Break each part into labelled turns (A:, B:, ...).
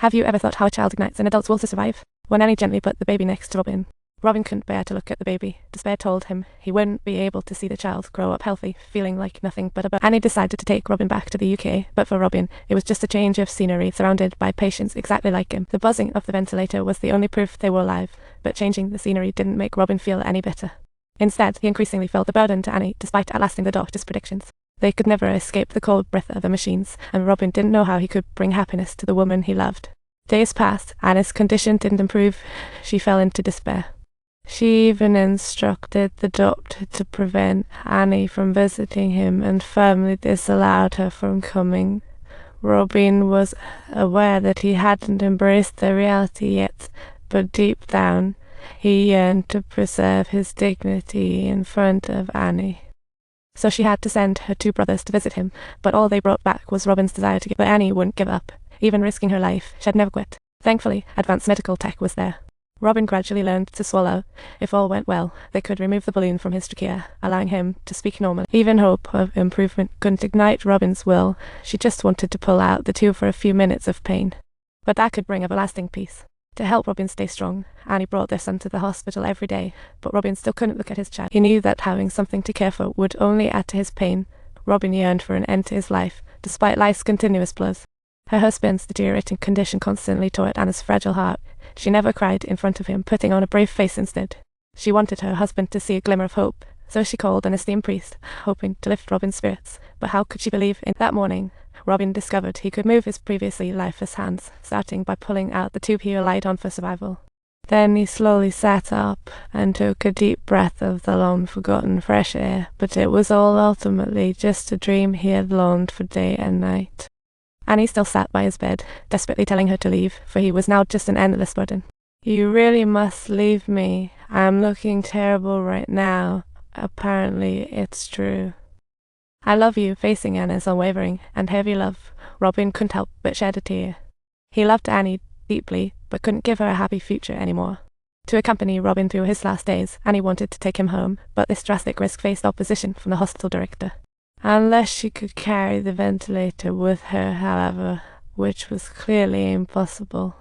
A: Have you ever thought how a child ignites an adult's will to survive? When Annie gently put the baby next to Robin, Robin couldn't bear to look at the baby. Despair told him he wouldn't be able to see the child grow up healthy, feeling like nothing but a burden. Annie decided to take Robin back to the UK, but for Robin, it was just a change of scenery surrounded by patients exactly like him. The buzzing of the ventilator was the only proof they were alive, but changing the scenery didn't make Robin feel any better. Instead, he increasingly felt the burden to Annie, despite outlasting the doctor's predictions. They could never escape the cold breath of the machines, and Robin didn't know how he could bring happiness to the woman he loved. Days passed, Annie's condition didn't improve. She fell into despair. She even instructed the doctor to prevent Annie from visiting him and firmly disallowed her from coming. Robin was aware that he hadn't embraced the reality yet, but deep down, he yearned to preserve his dignity in front of Annie. So she had to send her 2 brothers to visit him, but all they brought back was Robin's desire to give. But Annie wouldn't give up, even risking her life. She had never quit. Thankfully, advanced medical tech was there. Robin gradually learned to swallow. If all went well, they could remove the balloon from his trachea, allowing him to speak normally. Even hope of improvement couldn't ignite Robin's will. She just wanted to pull out the tube for a few minutes of pain. But that could bring everlasting peace. To help Robin stay strong, Annie brought their son to the hospital every day, but Robin still couldn't look at his child. He knew that having something to care for would only add to his pain. Robin yearned for an end to his life, despite life's continuous blows. Her husband's deteriorating condition constantly tore at Anna's fragile heart. She never cried in front of him, putting on a brave face instead. She wanted her husband to see a glimmer of hope, so she called an esteemed priest, hoping to lift Robin's spirits. But how could she believe in that morning? Robin discovered he could move his previously lifeless hands, starting by pulling out the tube he relied on for survival. Then he slowly sat up and took a deep breath of the long-forgotten fresh air, but it was all ultimately just a dream he had longed for day and night. Annie still sat by his bed, desperately telling her to leave, for he was now just an endless burden. "You really must leave me. I'm looking terrible right now. Apparently, it's true." "I love you," facing Anna's unwavering and heavy love, Robin couldn't help but shed a tear. He loved Annie deeply, but couldn't give her a happy future anymore. To accompany Robin through his last days, Annie wanted to take him home, but this drastic risk faced opposition from the hospital director. Unless she could carry the ventilator with her, however, which was clearly impossible.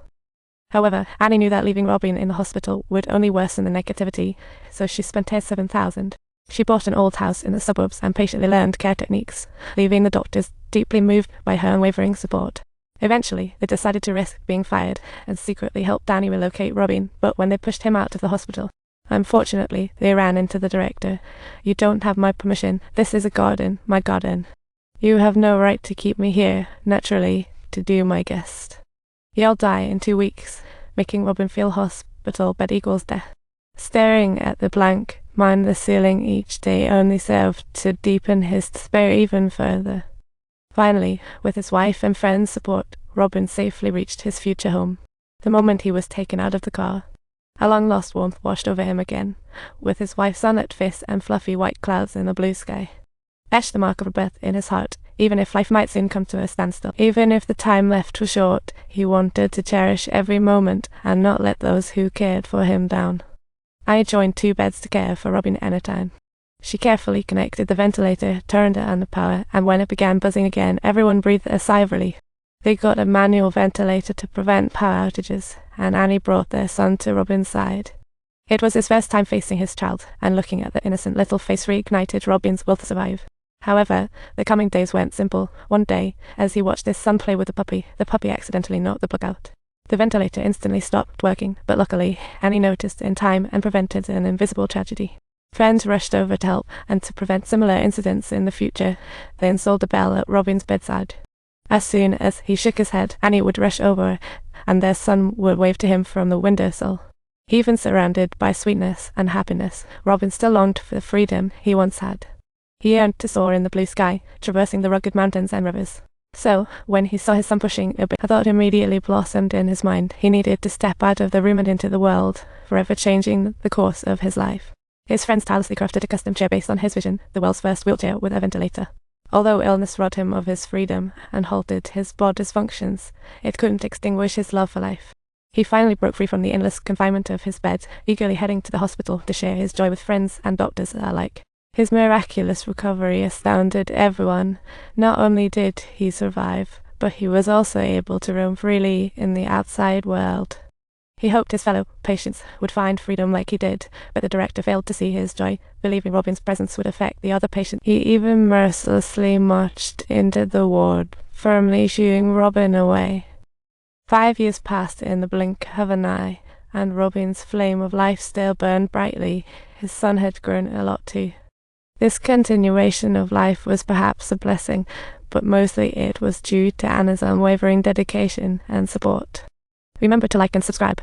A: However, Annie knew that leaving Robin in the hospital would only worsen the negativity, so she spent her $7,000. She bought an old house in the suburbs and patiently learned care techniques, leaving the doctors deeply moved by her unwavering support. Eventually, they decided to risk being fired and secretly helped Danny relocate Robin, but when they pushed him out of the hospital, unfortunately, they ran into the director. "You don't have my permission. This is a garden, my garden. You have no right to keep me here, naturally, to do my guest. You'll die in 2 weeks, making Robin feel hospital bed equals death." Staring at the blank, mindless ceiling each day only served to deepen his despair even further. Finally, with his wife and friends' support, Robin safely reached his future home. The moment he was taken out of the car, a long-lost warmth washed over him again, with his wife's sunlit face and fluffy white clouds in the blue sky. Etched the mark of rebirth in his heart, even if life might soon come to a standstill. Even if the time left was short, he wanted to cherish every moment and not let those who cared for him down. I joined 2 beds to care for Robin at a time. She carefully connected the ventilator, turned it on the power, and when it began buzzing again, everyone breathed a sigh of relief. They got a manual ventilator to prevent power outages, and Annie brought their son to Robin's side. It was his first time facing his child, and looking at the innocent little face reignited Robin's will to survive. However, the coming days weren't simple. One day, as he watched his son play with the puppy accidentally knocked the plug out. The ventilator instantly stopped working, but luckily, Annie noticed in time and prevented an invisible tragedy. Friends rushed over to help, and to prevent similar incidents in the future, they installed a bell at Robin's bedside. As soon as he shook his head, Annie would rush over, and their son would wave to him from the windowsill. Even surrounded by sweetness and happiness, Robin still longed for the freedom he once had. He yearned to soar in the blue sky, traversing the rugged mountains and rivers. So, when he saw his son pushing a thought immediately blossomed in his mind. He needed to step out of the room and into the world, forever changing the course of his life. His friends tirelessly crafted a custom chair based on his vision, the world's first wheelchair with a ventilator. Although illness robbed him of his freedom and halted his body's functions, it couldn't extinguish his love for life. He finally broke free from the endless confinement of his bed, eagerly heading to the hospital to share his joy with friends and doctors alike. His miraculous recovery astounded everyone. Not only did he survive, but he was also able to roam freely in the outside world. He hoped his fellow patients would find freedom like he did, but the director failed to see his joy, believing Robin's presence would affect the other patients. He even mercilessly marched into the ward, firmly shooing Robin away. 5 years passed in the blink of an eye, and Robin's flame of life still burned brightly. His son had grown a lot too. This continuation of life was perhaps a blessing, but mostly it was due to Anna's unwavering dedication and support. Remember to like and subscribe.